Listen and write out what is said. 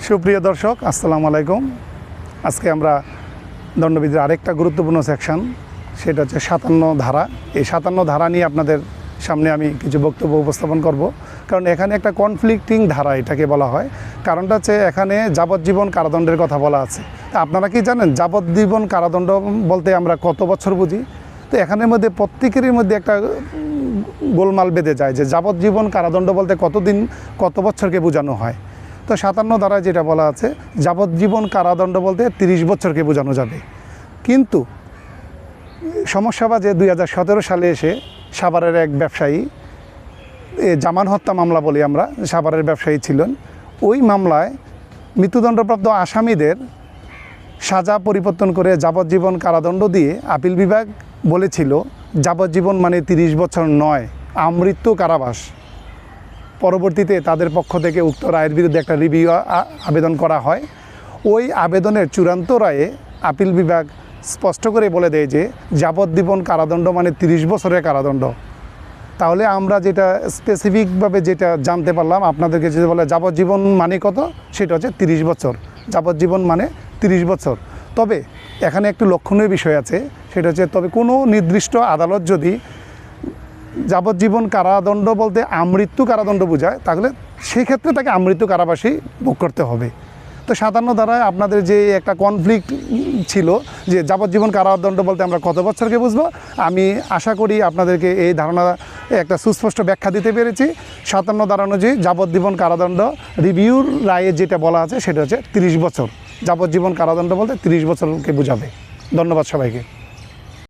সুপ্রিয় দর্শক, আসসালামু আলাইকুম। আজকে আমরা দণ্ডবিধির আরেকটা গুরুত্বপূর্ণ সেকশন, সেটা হচ্ছে 57 ধারা। এই 57 ধারা নিয়ে আপনাদের সামনে আমি কিছু বক্তব্য উপস্থাপন করব, কারণ এখানে একটা কনফ্লিক্টিং ধারা এটাকে বলা হয়। কারণটা হচ্ছে এখানে যাবজ্জীবন কারাদণ্ডের কথা বলা আছে। তা আপনারা কি জানেন যাবজ্জীবন কারাদণ্ড বলতে আমরা কত বছর বুঝি? তো এখানের মধ্যে প্রত্যেকেরই মধ্যে একটা গোলমাল বেঁধে যায় যে যাবজ্জীবন কারাদণ্ড বলতে কতদিন, কত বছরকে বোঝানো হয়। তো 57 ধারায় যেটা বলা আছে, যাবজ্জীবন কারাদণ্ড বলতে 30 বছরকে বোঝানো যাবে। কিন্তু সমস্যা বাজে 2017 সালে এসে সাভারের এক ব্যবসায়ী, জামান হত্যা মামলা বলি আমরা, সাভারের ব্যবসায়ী ছিলেন। ওই মামলায় মৃত্যুদণ্ডপ্রাপ্ত আসামিদের সাজা পরিবর্তন করে যাবজ্জীবন কারাদণ্ড দিয়ে আপিল বিভাগ বলেছিল যাবজ্জীবন মানে 30 বছর নয়, আমৃত্যু কারাবাস। পরবর্তীতে তাদের পক্ষ থেকে উক্ত রায়ের বিরুদ্ধে একটা রিভিউ আবেদন করা হয়। ওই আবেদনের চূড়ান্ত রায়ে আপিল বিভাগ স্পষ্ট করে বলে দেয় যে যাবজ্জীবন কারাদণ্ড মানে 30 বছরের কারাদণ্ড। তাহলে আমরা যেটা স্পেসিফিকভাবে যেটা জানতে পারলাম, আপনাদেরকে যদি বলে যাবজ্জীবন মানে কত, সেটা হচ্ছে 30 বছর। যাবজ্জীবন মানে 30 বছর। তবে এখানে একটু লক্ষণীয় বিষয় আছে, সেটা হচ্ছে তবে কোনো নির্দিষ্ট আদালত যদি যাবজ্জীবন কারাদণ্ড বলতে আমৃত্যু কারাদণ্ড বোঝায়, তাহলে সেক্ষেত্রে তাকে আমৃত্যু কারাবাসী ভোগ করতে হবে। তো 57 ধারায় আপনাদের যে একটা কনফ্লিক্ট ছিল যে যাবজ্জীবন কারাদণ্ড বলতে আমরা কত বছরকে বুঝবো, আমি আশা করি আপনাদেরকে এই ধারণা একটা সুস্পষ্ট ব্যাখ্যা দিতে পেরেছি। 57 ধারা অনুযায়ী যাবজ্জীবন কারাদণ্ড রিভিউর রায়ে যেটা বলা আছে সেটা হচ্ছে 30 বছর। যাবজ্জীবন কারাদণ্ড বলতে 30 বছরকে বোঝাবে। ধন্যবাদ সবাইকে।